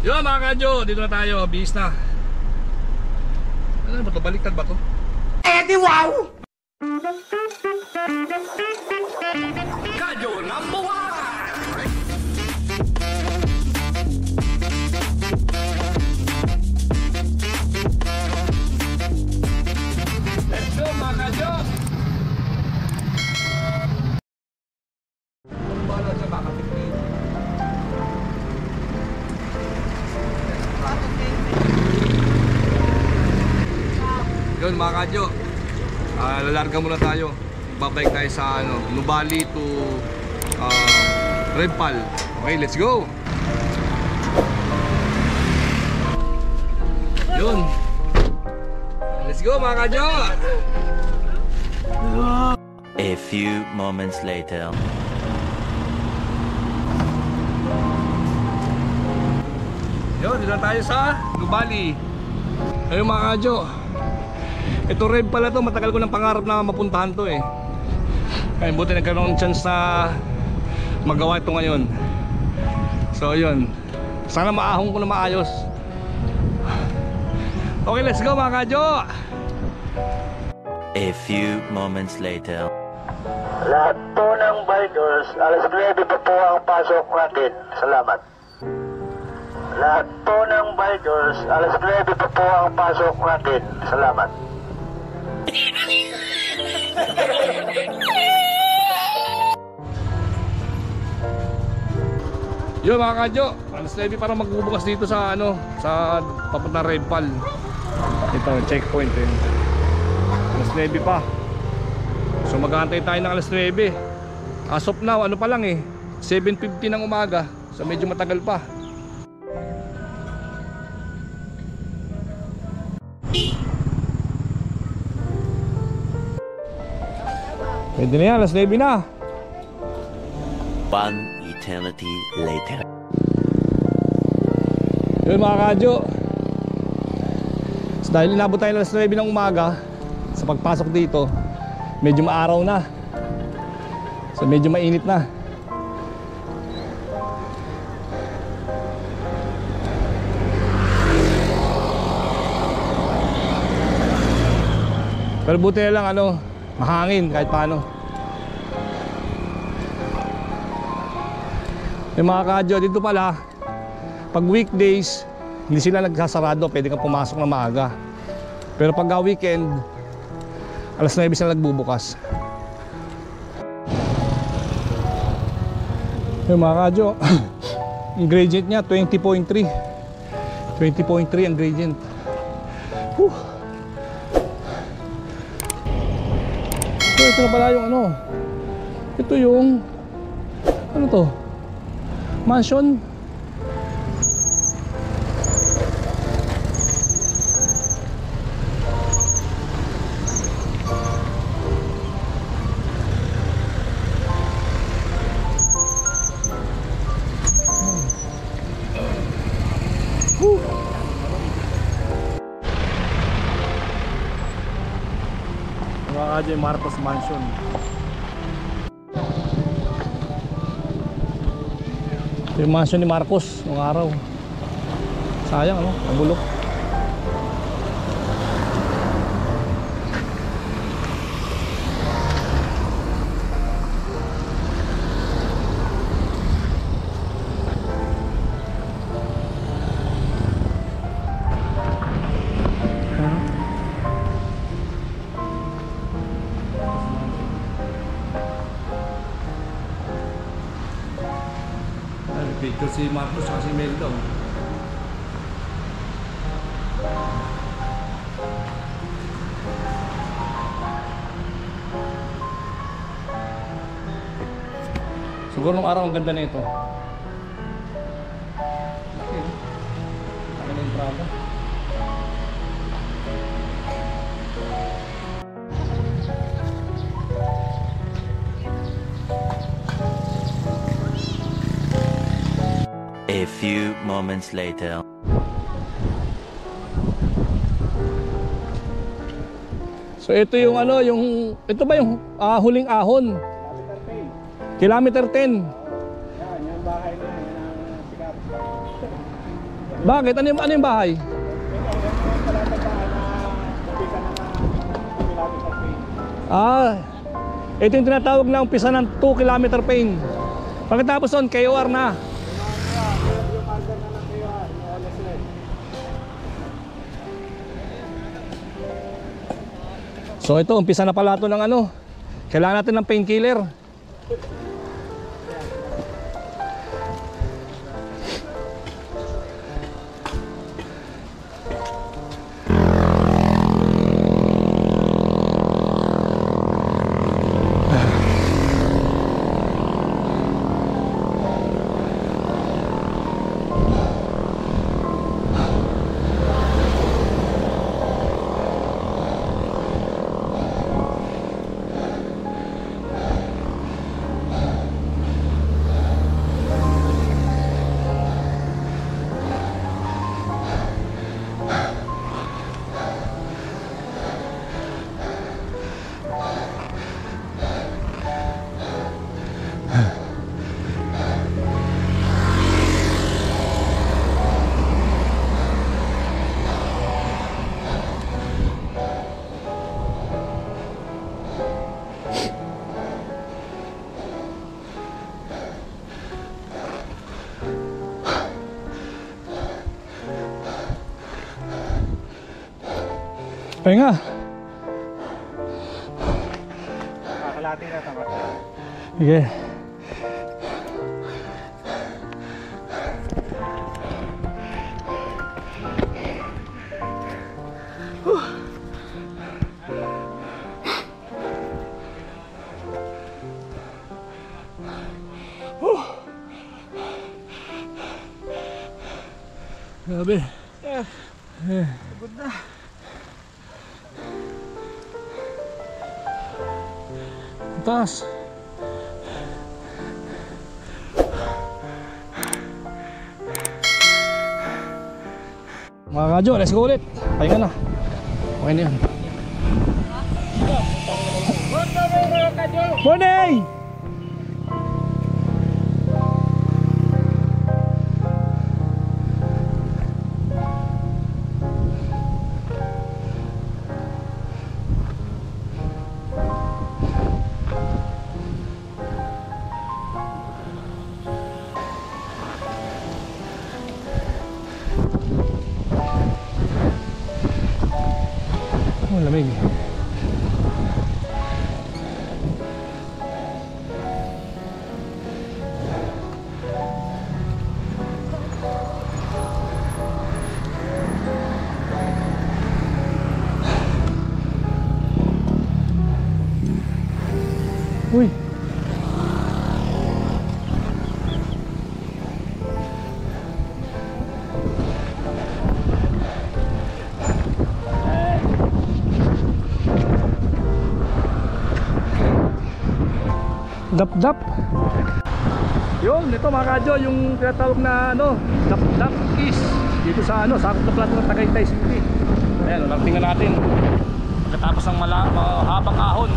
Yun mga kadyo, dito na tayo, bihis na. Ano ba ito? Baliktad ba ito? Eh di wow! Kadyo number 1! Let's go mga kadyo! Ang bala siya makatipid. Yun mga kadyo, lalarga muna tayo. Babalik tayo sa Nubali to Redpal. Okay, let's go. Yun, let's go mga kadyo. A few moments later. Yun, dito na tayo sa Nubali. Ayun mga kadyo, ito red pala to, matagal ko ng pangarap na mapuntahan to eh. Kaya buti nagkaroon ng chance na magawa ito ngayon. So yun, sana maahong ko na maayos. Okay, let's go mga kadyo. A few moments later. Lahat po ng bikers, alas 9 pa po ang pasok natin. Salamat. Lahat po ng bikers, alas 9 pa po ang pasok natin. Salamat. Yun mga kadyo, alas 9 para magbubukas dito sa sa papunta Redpal. Ito, checkpoint eh. Alas 9 pa. So mag-aantay tayo ng alas 9. As of now, pa lang eh, 7:50 ng umaga. So medyo matagal pa. Pwede na yan, alas 9 na. One eternity later. Yun mga kadyo, so, dahil inabot tayo alas 9 ng umaga, sa pagpasok dito medyo maaraw na. So medyo mainit na. Pero buti na lang mahangin kahit paano. Yung mga kadyo, dito pala pag weekdays hindi sila nagsasarado, pwede kang pumasok na maaga. Pero pag weekend, alas 9 sila nagbubukas. Yung mga kadyo, yung gradient nya 20.3. 20.3 ang gradient. So ito na pala yung ito yung to? Mansion. Mga kadyo, yung Marcos Mansion. Ito yung mansion ni Marcos noong araw. Sayang nabulok. Picture si Marcos at si Melda. Siguro nung araw ang ganda na ito. Laki, laki na yung Prada. A few moments later. So ito yung ito ba yung huling ahon? Kilometer 10. Yan, yung bahay na yan ang sikat. Bakit? Ano yung bahay? Ah, ito yung tinatawag na umpisa ng 2 kilometer pain. Pagkatapos nun, KOR na. So ito, umpisa na pala ito ng ano. Kailangan natin ng painkiller. Pahinga. Kakalati na tama. Sige. Grabe. Pagod na. Taas. Mga kadyo, let's go ulit. Pahinga na. Okay na yan. Morning! Oh, lamig. Uy. Dap-dap. Yun, ito mga kadyo, yung tinatawag na ano, dap-dap is dito sa ano, sakop na plato ng Tagaytay City. Ayan, tingnan natin. Pagkatapos ng mahabang ahon.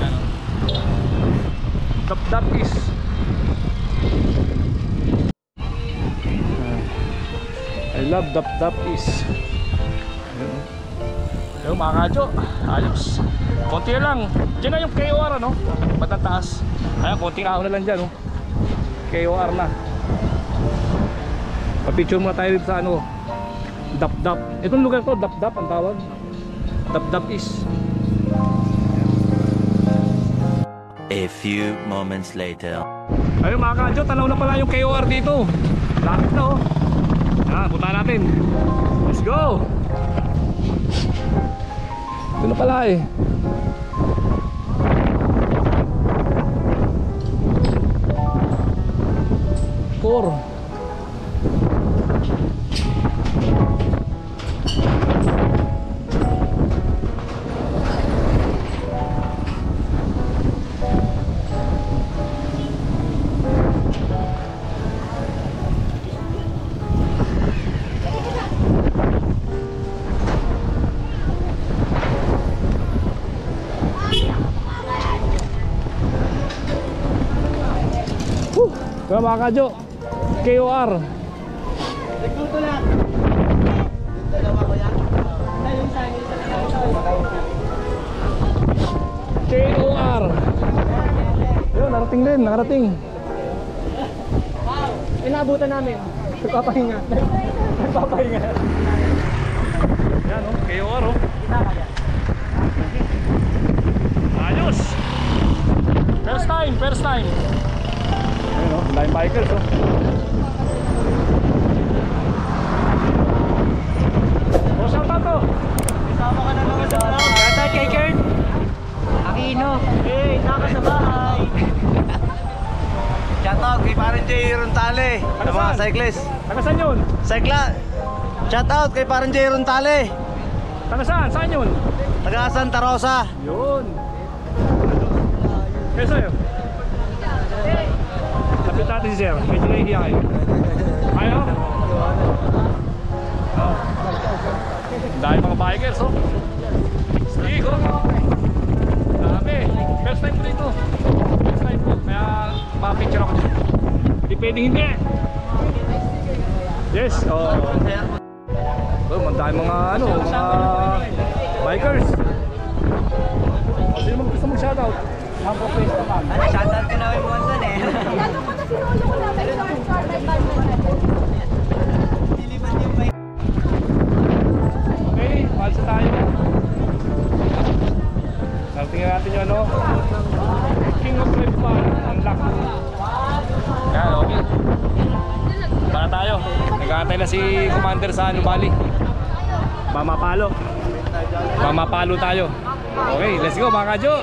Ayan. Dap-dap is. I love dap-dap is. Ayan. Ayan mga kadyo, ayos. Konti lang. Diyan na yung KOR ano, matataas. Ayan, konting ahon na lang dyan oh. KOR na. Pa-picture muna tayo dito sa ano, Dap-dap. Itong lugar to, Dap-dap ang tawag. Dap-dap is. A few moments later. Ayun mga kadyo, tanaw na pala yung KOR dito. Lapit na oh. Ayan, punta natin. Let's go. Ito na pala eh. Four. Kaya mga kadyo, KOR Nagluto lang. Dalawa ko yan. Yung sa akin, KOR. Yun, narating din, nakarating. inabutan namin. Nagpapahinga. Nagpapahinga. Yan o, KOR o. Ayos! First time. Ayun o, line bikers o. O, shout out o. Kasama ka na naman sa vlog. Shoutout kay Kurt. Aquino. Hey, naka sa bahay. Shoutout kay Parang J. Rontale. Sa mga cyclist. Taga saan yun? Shoutout kay Parang J. Rontale. Taga saan? Saan yun? Taga Santa Rosa. Yun. Kaya sa'yo? Lapit natin si Sir. Medyo nahihiya kayo. Ayaw? Dahil mga bikers oh. Sige ko. Dami. First time ko dito. First time ko. Kaya pa-picture ako dito. Hindi pwedeng hindi. Yes. Oh. Dahil mga ano, mga bikers. Sino gusto mong shoutout? Ako pwesto ma'am. Shoutout ko na kay Montan eh. Lalo ko na sinulong ko na may short may bike. Diliman yung bike. Okay, palsa tayo. Tingnan natin yung ano, King of Red Bar, unlock. Yan, okay. Para tayo. Nag-aantay na si Commander sa Nubali. Mamapalo tayo. Okay, let's go mga kadyo.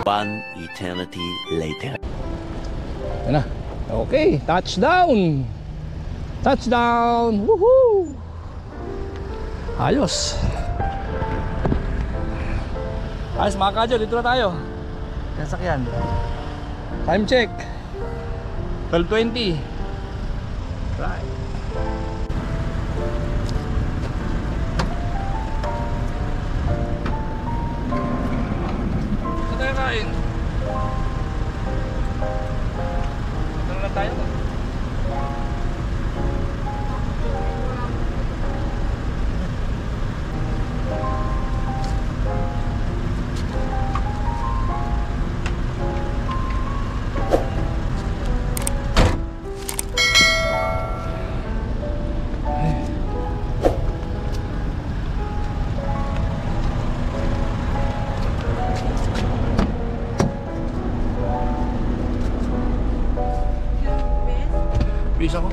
One eternity later. Yan na. Okay, touchdown. Touchdown. Woohoo. Ayos. Ayos mga kadyo, dito na tayo. Sasakyan. Time check 12:20. Right. Saan tayo kain? Dito na lang tayo. Bis ako.